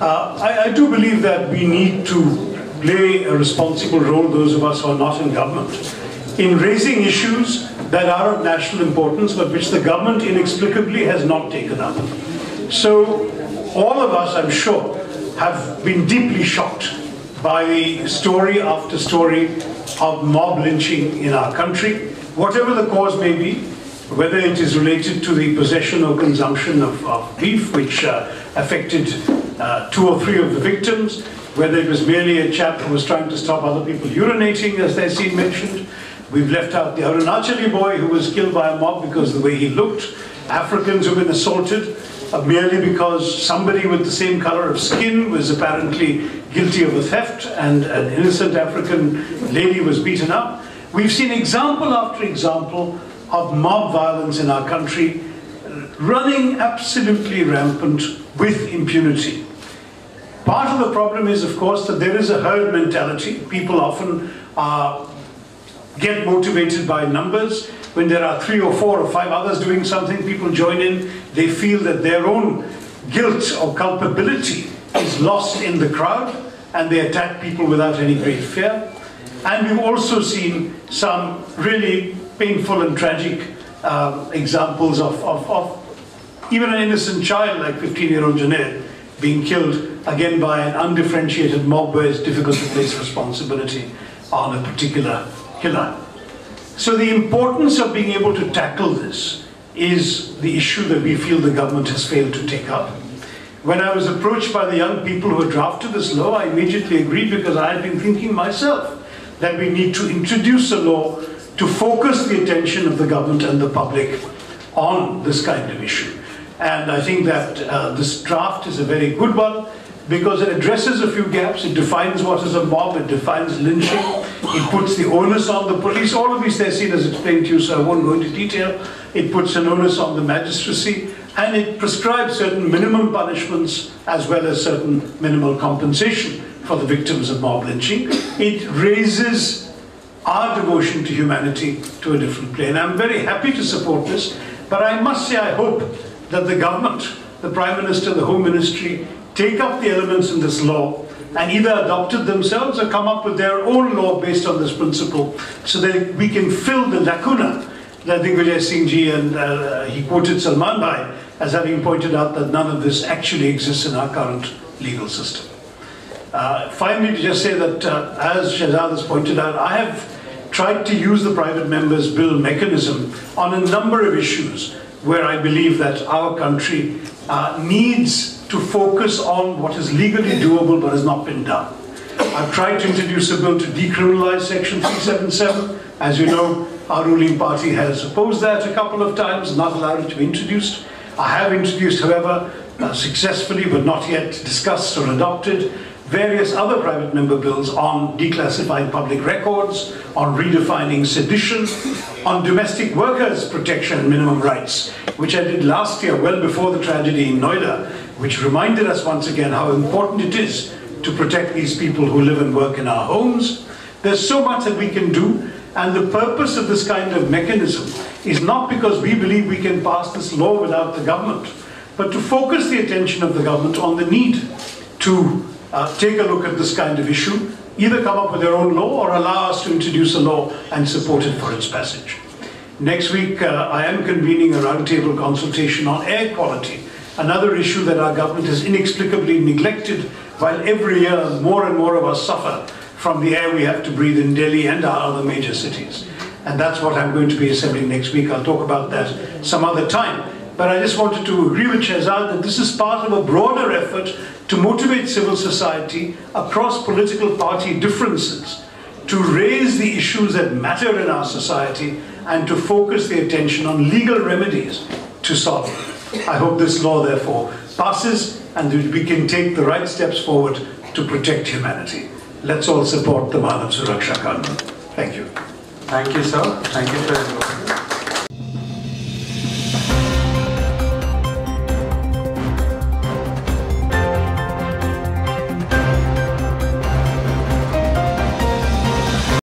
I do believe that we need to play a responsible role, those of us who are not in government, in raising issues that are of national importance but which the government inexplicably has not taken up. So all of us, I'm sure, have been deeply shocked by story after story of mob lynching in our country, whatever the cause may be, whether it is related to the possession or consumption of beef, which affected 2 or 3 of the victims, whether it was merely a chap who was trying to stop other people urinating, as their scene mentioned. We've left out the Arunachali boy who was killed by a mob because of the way he looked, Africans who've been assaulted merely because somebody with the same color of skin was apparently guilty of a theft and an innocent African lady was beaten up. We've seen example after example of mob violence in our country running absolutely rampant with impunity. Part of the problem is, of course, that there is a herd mentality. People often get motivated by numbers. When there are 3 or 4 or 5 others doing something, people join in. They feel that their own guilt or culpability is lost in the crowd, and they attack people without any great fear. And we've also seen some really painful and tragic examples of even an innocent child like 15-year-old Junaid being killed, again by an undifferentiated mob where it's difficult to place responsibility on a particular killer. So the importance of being able to tackle this is the issue that we feel the government has failed to take up. When I was approached by the young people who had drafted this law, I immediately agreed because I had been thinking myself that we need to introduce a law to focus the attention of the government and the public on this kind of issue. And I think that this draft is a very good one because it addresses a few gaps. It defines what is a mob, it defines lynching, it puts the onus on the police. All of these they're seen as explained to you, so I won't go into detail. It puts an onus on the magistracy, and it prescribes certain minimum punishments as well as certain minimal compensation for the victims of mob lynching. It raises our devotion to humanity to a different plane. I'm very happy to support this, but I must say I hope that the government, the Prime Minister, the Home Ministry, take up the elements in this law and either adopt it themselves or come up with their own law based on this principle so that we can fill the lacuna that Digvijay Singh ji and he quoted Salman Bhai as having pointed out that none of this actually exists in our current legal system. Finally, to just say that as Shehzad has pointed out, I have tried to use the private members' bill mechanism on a number of issues where I believe that our country needs to focus on what is legally doable but has not been done. I've tried to introduce a bill to decriminalize Section 377. As you know, our ruling party has opposed that a couple of times, not allowed it to be introduced. I have introduced, however, successfully but not yet discussed or adopted, various other private member bills on declassifying public records, on redefining sedition, on domestic workers' protection and minimum rights, which I did last year, well before the tragedy in Noida, which reminded us once again how important it is to protect these people who live and work in our homes. There's so much that we can do, and the purpose of this kind of mechanism is not because we believe we can pass this law without the government, but to focus the attention of the government on the need to take a look at this kind of issue, either come up with their own law or allow us to introduce a law and support it for its passage. Next week, I am convening a roundtable consultation on air quality, another issue that our government has inexplicably neglected, while every year more and more of us suffer from the air we have to breathe in Delhi and our other major cities. And that's what I'm going to be assembling next week. I'll talk about that some other time. But I just wanted to agree with Shehzad that this is part of a broader effort to motivate civil society across political party differences to raise the issues that matter in our society and to focus the attention on legal remedies to solve them. I hope this law, therefore, passes and that we can take the right steps forward to protect humanity. Let's all support the Manav Suraksha Kanun. Thank you. Thank you, sir. Thank you for